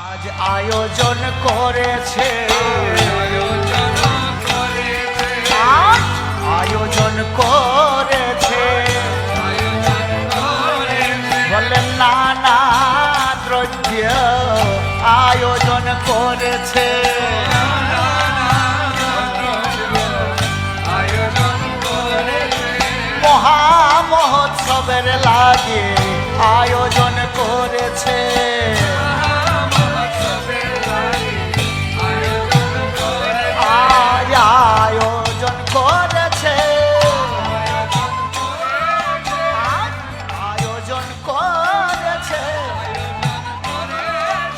আজ আয়োজন করেছে আজ আয়োজন করেছে বলে নানা দ্রব্য আয়োজন করেছে মহা মহোৎসবের লাগে আয়োজন করেছে আয়োজন করেছে আয়োজন করেছে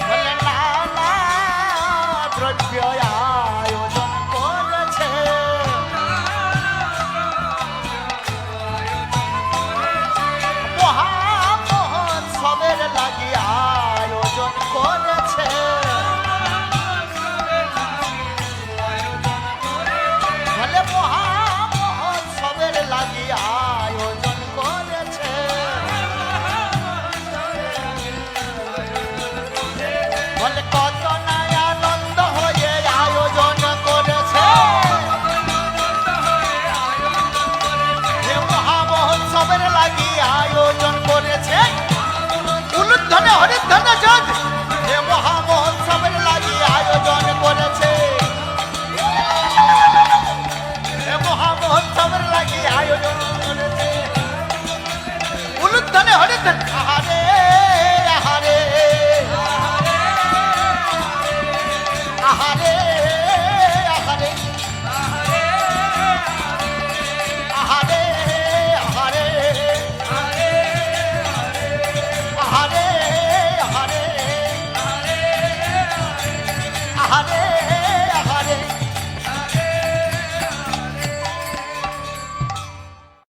বলে নানা দ্রব্য আয়োজন করেছে মহা মহোৎসবের লাগি আয়োজন করেছে মহা মহোৎসবের লাগি আয়োজন করেছে বলে